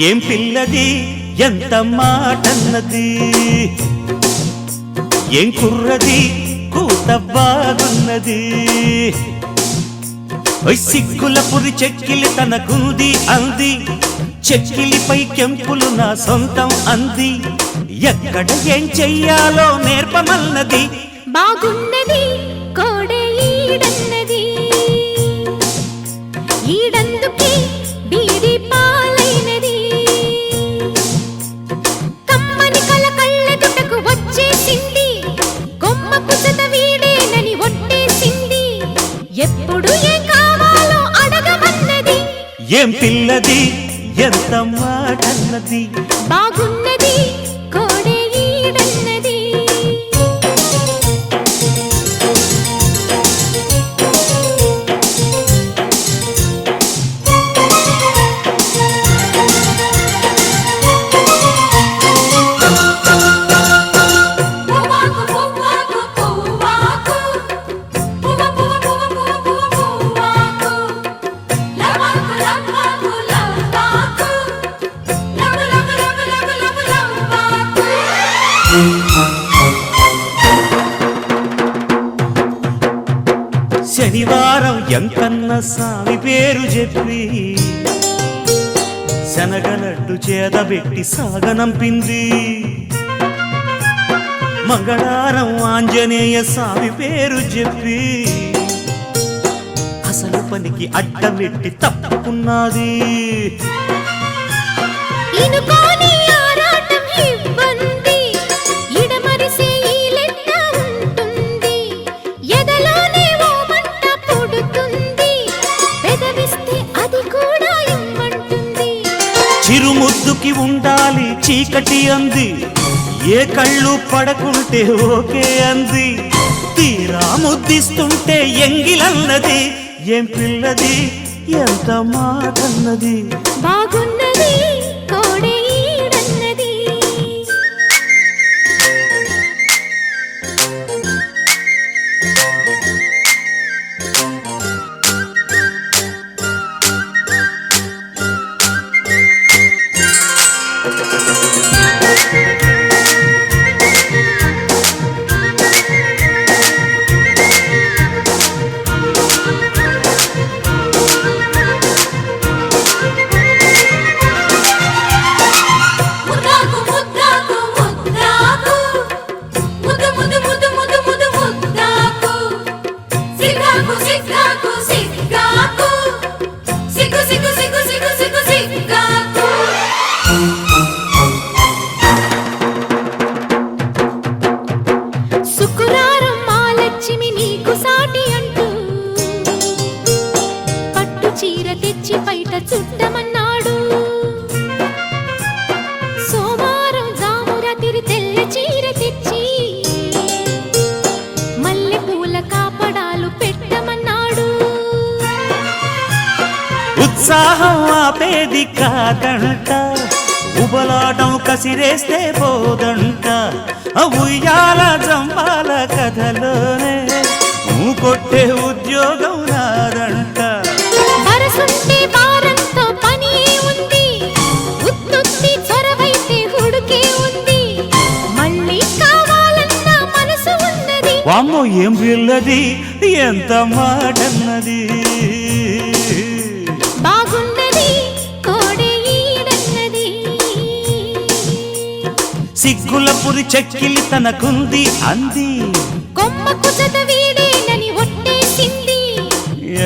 ఏం పిల్లది ఎంత మాటన్నది, ఏం కుర్రది కూత బాగున్నది. సిగ్గుల పురి చెక్కిలి తనకుంది అంది, చెక్కిలిపై కెంపులు నా సొంతం అంది. ఎక్కడ ఏం చెయ్యాలో నేర్పమన్నది. బాగున్నది కోడే ఈడన్నది, ఈడందుకే బీడి పాలైనది. కమ్మని కల కళ్ళెదుటకు వచ్చేసింది, కొమ్మకు చద వీడేనని ఒట్టేసింది. ఎప్పుడు ఏం కావాలో అడగమన్నది. ఏం పిల్లది ఎంత మాటన్నది, బాగున్నది కోడే ఈడన్నది. శనివారం ఎంకన్న సామి పేరు చెప్పి శనగలట్టు చేదబెట్టి సాగనంపింది. మంగళవారం ఆంజనేయ స్వామి పేరు చెప్పి అసలు పనికి అడ్డమెట్టి తప్పుకున్నది. చిరుముద్దుకి ఉండాలి చీకటి అంది, ఏ కళ్ళు పడకుంటే ఓకే అంది. తీరా ముద్దిస్తుంటే ఎంగిలన్నది. ఏం పిల్లది ఎంత మాటన్నది, బాగున్నది కోడే ఈడన్నది. శుక్రవారం మాలక్ష్మి నీకు సాటి అంటూ పట్టు చీర తెచ్చి బయట చుట్టమన్నాడు. సోమవారం జామురాతిరి తెల్ల చీర తెచ్చి మల్లె పూల కాపడాలు పెట్టమన్నాడు. ఉత్సాహం ఆపేది కాదంట, ఉబలాటం కసిరేస్తే పోదంట. ఉయ్యాల జంపాల కథలోనే కొట్టే ఉద్యోగం నాదంట. వరసుంటే వారంతో పని ఉంది, ఉత్తుత్తి చొరవైతే హుడుకే ఉంది. మళ్ళీ కావాలన్న మనసు ఉన్నది. వామ్మో ఏం పిల్లది ఎంత మాటన్నది, బాగున్నది కోడే ఈడన్నది. సిగ్గుల పురి చెక్కిలి తనకుంది అంది, కొమ్మకు చదవీడేనని ఒట్టేసింది.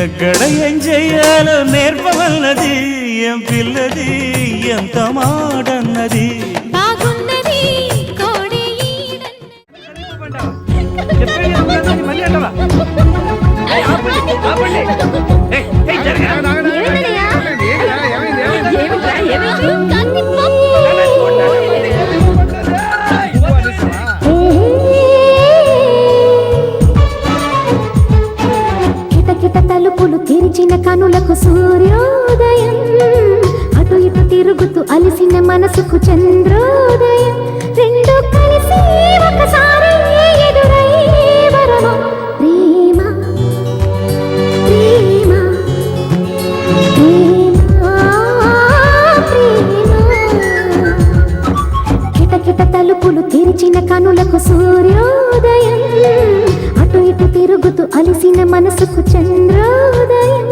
ఎక్కడ ఏం చెయ్యాలో నేర్పవన్నది. ఏం పిల్లది ఎంత మాటన్నది, బాగున్నది కోడే ఈడన్నది. తలుపులు తెరిచిన కనులకు సూర్యోదయం, అటు ఇటు తిరుగుతూ అలిసిన మనసుకు చంద్రోదయం. రెండు కలిసి ఒకసారి ఎదురై వరమా ప్రేమ ప్రేమ ప్రేమ ప్రేమ. తిరుగుతూ అలిసిన మనసుకు చంద్రోదయం